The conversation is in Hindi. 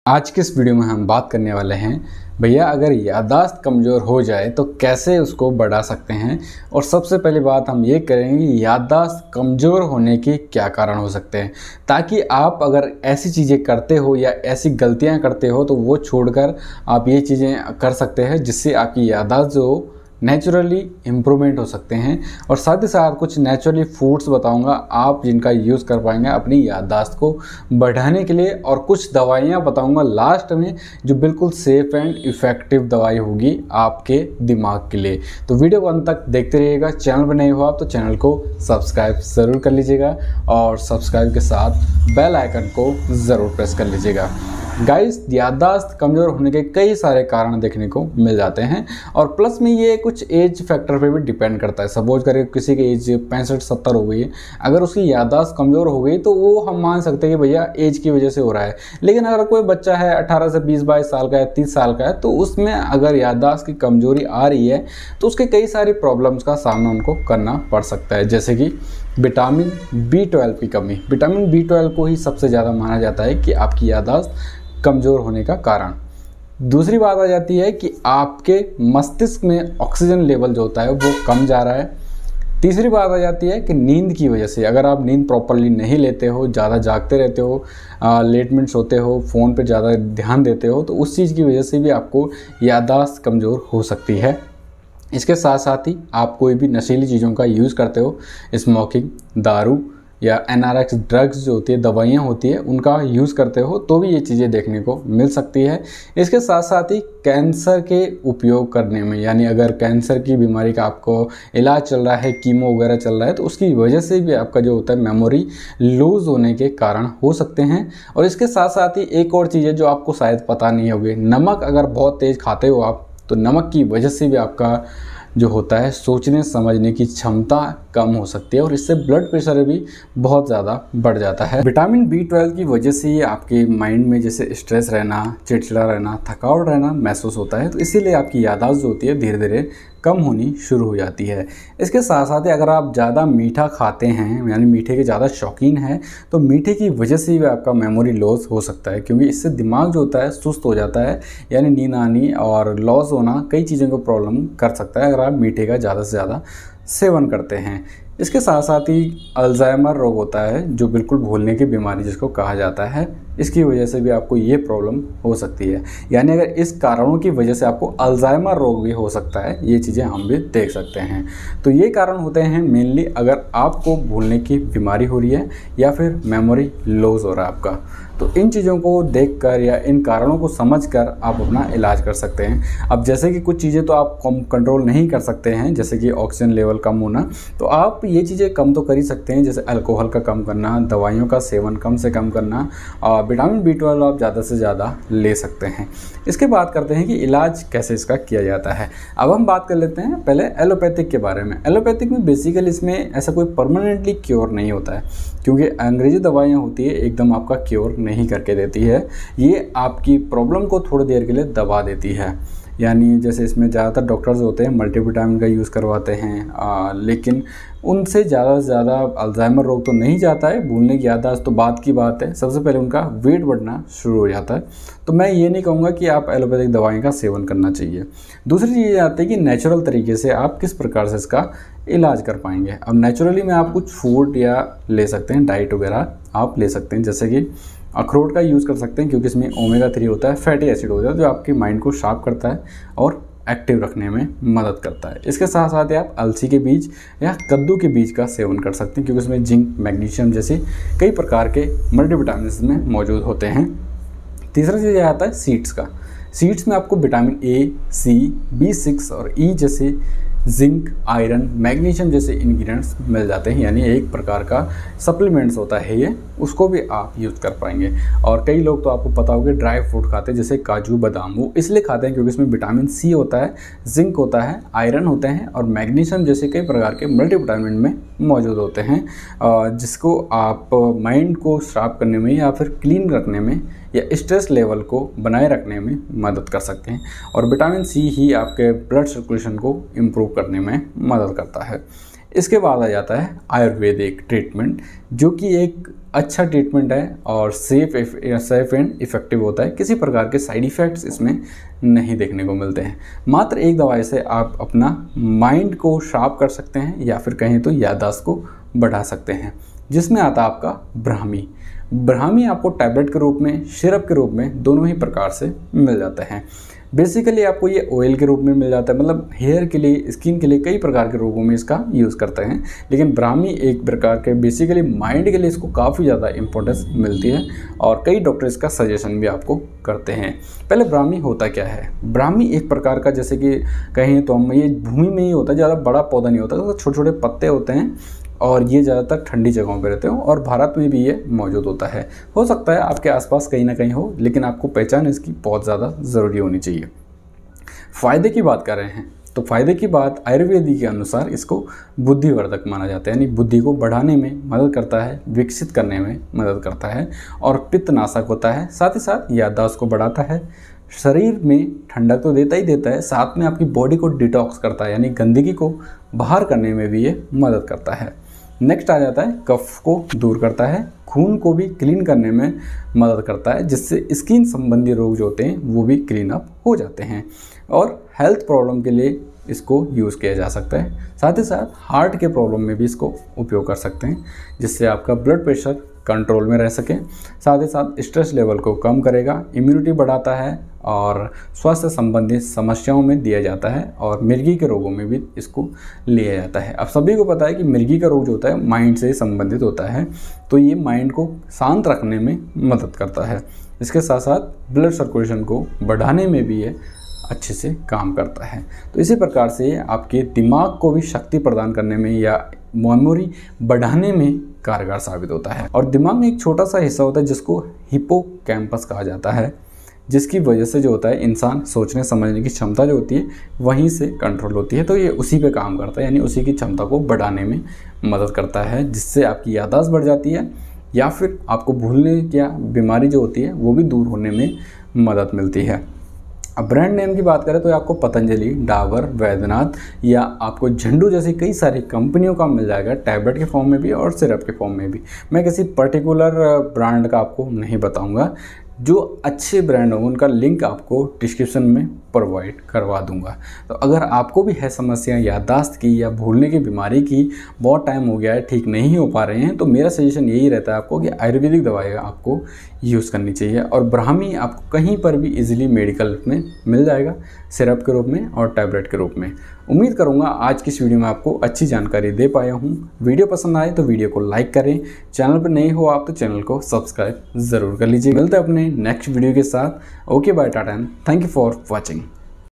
आज के इस वीडियो में हम बात करने वाले हैं भैया अगर याददाश्त कमज़ोर हो जाए तो कैसे उसको बढ़ा सकते हैं। और सबसे पहली बात हम ये करेंगे याददाश्त कमज़ोर होने के क्या कारण हो सकते हैं, ताकि आप अगर ऐसी चीज़ें करते हो या ऐसी गलतियां करते हो तो वो छोड़कर आप ये चीज़ें कर सकते हैं जिससे आपकी याददाश्त जो नेचुरली इम्प्रूवमेंट हो सकते हैं। और साथ ही साथ कुछ नेचुरली फूड्स बताऊंगा आप जिनका यूज़ कर पाएंगे अपनी याददाश्त को बढ़ाने के लिए, और कुछ दवाइयाँ बताऊंगा लास्ट में जो बिल्कुल सेफ़ एंड इफ़ेक्टिव दवाई होगी आपके दिमाग के लिए। तो वीडियो को अंत तक देखते रहिएगा। चैनल पर नए हो आप तो चैनल को सब्सक्राइब ज़रूर कर लीजिएगा और सब्सक्राइब के साथ बेल आइकन को ज़रूर प्रेस कर लीजिएगा। गाइस, याददाश्त कमज़ोर होने के कई सारे कारण देखने को मिल जाते हैं और प्लस में ये कुछ एज फैक्टर पे भी डिपेंड करता है। सपोज करें किसी की एज 65-70 हो गई है, अगर उसकी याददाश्त कमज़ोर हो गई तो वो हम मान सकते हैं कि भैया एज की वजह से हो रहा है। लेकिन अगर कोई बच्चा है 18 से 20-22 साल का है, 30 साल का है, तो उसमें अगर याददाश्त की कमज़ोरी आ रही है तो उसके कई सारी प्रॉब्लम्स का सामना उनको करना पड़ सकता है, जैसे कि विटामिन B12 की कमी। विटामिन B12 को ही सबसे ज़्यादा माना जाता है कि आपकी याददाश्त कमज़ोर होने का कारण। दूसरी बात आ जाती है कि आपके मस्तिष्क में ऑक्सीजन लेवल जो होता है वो कम जा रहा है। तीसरी बात आ जाती है कि नींद की वजह से, अगर आप नींद प्रॉपरली नहीं लेते हो, ज़्यादा जागते रहते हो, लेट में सोते हो, फ़ोन पे ज़्यादा ध्यान देते हो, तो उस चीज़ की वजह से भी आपको याददाश्त कमज़ोर हो सकती है। इसके साथ साथ ही आप कोई भी नशीली चीज़ों का यूज़ करते हो, स्मोकिंग, दारू या NRX ड्रग्स जो होती है, दवाइयाँ होती है, उनका यूज़ करते हो तो भी ये चीज़ें देखने को मिल सकती है। इसके साथ साथ ही कैंसर के उपयोग करने में, यानी अगर कैंसर की बीमारी का आपको इलाज चल रहा है, कीमो वगैरह चल रहा है, तो उसकी वजह से भी आपका जो होता है मेमोरी लूज़ होने के कारण हो सकते हैं। और इसके साथ साथ ही एक और चीज़ है जो आपको शायद पता नहीं होगी, नमक अगर बहुत तेज़ खाते हो आप तो नमक की वजह से भी आपका जो होता है सोचने समझने की क्षमता कम हो सकती है और इससे ब्लड प्रेशर भी बहुत ज़्यादा बढ़ जाता है। विटामिन B12 की वजह से ही आपके माइंड में जैसे स्ट्रेस रहना, चिड़चिड़ा रहना, थकावट रहना महसूस होता है, तो इसीलिए आपकी याददाश्त जो होती है धीरे धीरे कम होनी शुरू हो जाती है। इसके साथ साथ ही अगर आप ज़्यादा मीठा खाते हैं, यानी मीठे के ज़्यादा शौकीन हैं, तो मीठे की वजह से भी आपका मेमोरी लॉस हो सकता है, क्योंकि इससे दिमाग जो होता है सुस्त हो जाता है, यानी नींद आनी और लॉस होना कई चीज़ों को प्रॉब्लम कर सकता है अगर आप मीठे का ज़्यादा से ज़्यादा सेवन करते हैं। इसके साथ साथ ही अल्जाइमर रोग होता है जो बिल्कुल भूलने की बीमारी जिसको कहा जाता है, इसकी वजह से भी आपको ये प्रॉब्लम हो सकती है। यानी अगर इस कारणों की वजह से आपको अल्जाइमर रोग भी हो सकता है, ये चीज़ें हम भी देख सकते हैं। तो ये कारण होते हैं मेनली अगर आपको भूलने की बीमारी हो रही है या फिर मेमोरी लॉस हो रहा है आपका। तो इन चीज़ों को देखकर या इन कारणों को समझकर आप अपना इलाज कर सकते हैं। अब जैसे कि कुछ चीज़ें तो आप कंट्रोल नहीं कर सकते हैं, जैसे कि ऑक्सीजन लेवल कम होना, तो आप ये चीज़ें कम तो कर ही सकते हैं, जैसे अल्कोहल का कम करना, दवाइयों का सेवन कम से कम करना, और विटामिन B12 आप ज़्यादा से ज़्यादा ले सकते हैं। इसके बाद करते हैं कि इलाज कैसे इसका किया जाता है। अब हम बात कर लेते हैं पहले एलोपैथिक के बारे में। एलोपैथिक में बेसिकली इसमें ऐसा कोई परमानेंटली क्योर नहीं होता है, क्योंकि अंग्रेजी दवाइयाँ होती है एकदम आपका क्योर नहीं करके देती है, ये आपकी प्रॉब्लम को थोड़ी देर के लिए दबा देती है। यानी जैसे इसमें ज़्यादातर डॉक्टर्स होते हैं मल्टीविटामिन का यूज़ करवाते हैं, लेकिन उनसे ज़्यादा से ज़्यादा अल्जाइमर रोग तो नहीं जाता है, भूलने की याददाश्त तो बात की बात है, सबसे पहले उनका वेट बढ़ना शुरू हो जाता है। तो मैं ये नहीं कहूँगा कि आप एलोपैथिक दवाई का सेवन करना चाहिए। दूसरी चीज़ आती है कि नेचुरल तरीके से आप किस प्रकार से इसका इलाज कर पाएंगे। अब नेचुरली में आप कुछ फूड या ले सकते हैं, डाइट वगैरह आप ले सकते हैं, जैसे कि अखरोट का यूज़ कर सकते हैं क्योंकि इसमें ओमेगा 3 होता है, फैटी एसिड होता है जो आपके माइंड को शार्प करता है और एक्टिव रखने में मदद करता है। इसके साथ साथ ही आप अलसी के बीज या कद्दू के बीज का सेवन कर सकते हैं क्योंकि इसमें जिंक, मैग्नीशियम जैसे कई प्रकार के मल्टीविटामिन्स में मौजूद होते हैं। तीसरा चीज़ आता है सीड्स का। सीड्स में आपको विटामिन A, C, B6 और E जैसे जिंक, आयरन, मैग्नीशियम जैसे इंग्रेडिएंट्स मिल जाते हैं, यानी एक प्रकार का सप्लीमेंट्स होता है ये, उसको भी आप यूज़ कर पाएंगे। और कई लोग तो आपको पता होगा ड्राई फ्रूट खाते हैं, जैसे काजू, बादाम, वो इसलिए खाते हैं क्योंकि इसमें विटामिन C होता है, जिंक होता है, आयरन होते हैं और मैग्नीशियम जैसे कई प्रकार के मल्टीविटामिन में मौजूद होते हैं, जिसको आप माइंड को शार्प करने में या फिर क्लीन रखने में या स्ट्रेस लेवल को बनाए रखने में मदद कर सकते हैं। और विटामिन C ही आपके ब्लड सर्कुलेशन को इम्प्रूव करने में मदद करता है। इसके बाद आ जाता है आयुर्वेदिक ट्रीटमेंट, जो कि एक अच्छा ट्रीटमेंट है और सेफ एंड इफ़ेक्टिव होता है। किसी प्रकार के साइड इफ़ेक्ट्स इसमें नहीं देखने को मिलते हैं। मात्र एक दवाई से आप अपना माइंड को शार्प कर सकते हैं या फिर कहें तो याददाश्त को बढ़ा सकते हैं, जिसमें आता है आपका ब्राह्मी। ब्राह्मी आपको टैबलेट के रूप में, सिरप के रूप में, दोनों ही प्रकार से मिल जाते हैं। बेसिकली आपको ये ऑयल के रूप में मिल जाता है, मतलब हेयर के लिए, स्किन के लिए, कई प्रकार के रोगों में इसका यूज़ करते हैं। लेकिन ब्राह्मी एक प्रकार के बेसिकली माइंड के लिए इसको काफ़ी ज़्यादा इंपॉर्टेंस मिलती है और कई डॉक्टर इसका सजेशन भी आपको करते हैं। पहले ब्राह्मी होता क्या है? ब्राह्मी एक प्रकार का, जैसे कि कहें तो हम, ये भूमि में ही होता है, ज़्यादा बड़ा पौधा नहीं होता, तो छोटे छोटे पत्ते होते हैं और ये ज़्यादातर ठंडी जगहों पे रहते हो और भारत में भी ये मौजूद होता है। हो सकता है आपके आसपास कहीं ना कहीं हो, लेकिन आपको पहचान इसकी बहुत ज़्यादा ज़रूरी होनी चाहिए। फ़ायदे की बात कर रहे हैं तो फ़ायदे की बात आयुर्वेदिक के अनुसार इसको बुद्धिवर्धक माना जाता है, यानी बुद्धि को बढ़ाने में मदद करता है, विकसित करने में मदद करता है और पित्तनाशक होता है। साथ ही साथ याददाश्त को बढ़ाता है, शरीर में ठंडक तो देता ही देता है, साथ में आपकी बॉडी को डिटॉक्स करता है, यानी गंदगी को बाहर करने में भी ये मदद करता है। नेक्स्ट आ जाता है कफ को दूर करता है, खून को भी क्लीन करने में मदद करता है, जिससे स्किन संबंधी रोग जो होते हैं वो भी क्लीन अप हो जाते हैं और हेल्थ प्रॉब्लम के लिए इसको यूज़ किया जा सकता है। साथ ही साथ हार्ट के प्रॉब्लम में भी इसको उपयोग कर सकते हैं, जिससे आपका ब्लड प्रेशर कंट्रोल में रह सके। साथ ही साथ स्ट्रेस लेवल को कम करेगा, इम्यूनिटी बढ़ाता है और स्वास्थ्य संबंधी समस्याओं में दिया जाता है और मिर्गी के रोगों में भी इसको लिया जाता है। अब सभी को पता है कि मिर्गी का रोग जो होता है माइंड से संबंधित होता है, तो ये माइंड को शांत रखने में मदद करता है। इसके साथ साथ ब्लड सर्कुलेशन को बढ़ाने में भी ये अच्छे से काम करता है। तो इसी प्रकार से आपके दिमाग को भी शक्ति प्रदान करने में या मेमोरी बढ़ाने में कारगर साबित होता है। और दिमाग में एक छोटा सा हिस्सा होता है जिसको हिप्पोकैम्पस कहा जाता है, जिसकी वजह से जो होता है इंसान सोचने समझने की क्षमता जो होती है वहीं से कंट्रोल होती है। तो ये उसी पे काम करता है, यानी उसी की क्षमता को बढ़ाने में मदद करता है, जिससे आपकी याददाश्त बढ़ जाती है या फिर आपको भूलने की बीमारी जो होती है वो भी दूर होने में मदद मिलती है। अब ब्रांड नेम की बात करें तो आपको पतंजलि, डाबर, वैद्यनाथ या आपको झंडू जैसी कई सारी कंपनियों का मिल जाएगा, टैबलेट के फॉर्म में भी और सिरप के फॉर्म में भी। मैं किसी पर्टिकुलर ब्रांड का आपको नहीं बताऊंगा, जो अच्छे ब्रांड होंगे उनका लिंक आपको डिस्क्रिप्शन में प्रोवाइड करवा दूंगा। तो अगर आपको भी है समस्या याददाश्त की या भूलने की बीमारी की, बहुत टाइम हो गया है, ठीक नहीं हो पा रहे हैं, तो मेरा सजेशन यही रहता है आपको कि आयुर्वेदिक दवाइयाँ आपको यूज़ करनी चाहिए। और ब्राह्मी आपको कहीं पर भी इजीली मेडिकल में मिल जाएगा, सिरप के रूप में और टैबलेट के रूप में। उम्मीद करूंगा आज की इस वीडियो में आपको अच्छी जानकारी दे पाया हूं। वीडियो पसंद आए तो वीडियो को लाइक करें, चैनल पर नए हो आप तो चैनल को सब्सक्राइब ज़रूर कर लीजिए। मिलते हैं अपने नेक्स्ट वीडियो के साथ। Okay bye, tata and thank you for watching.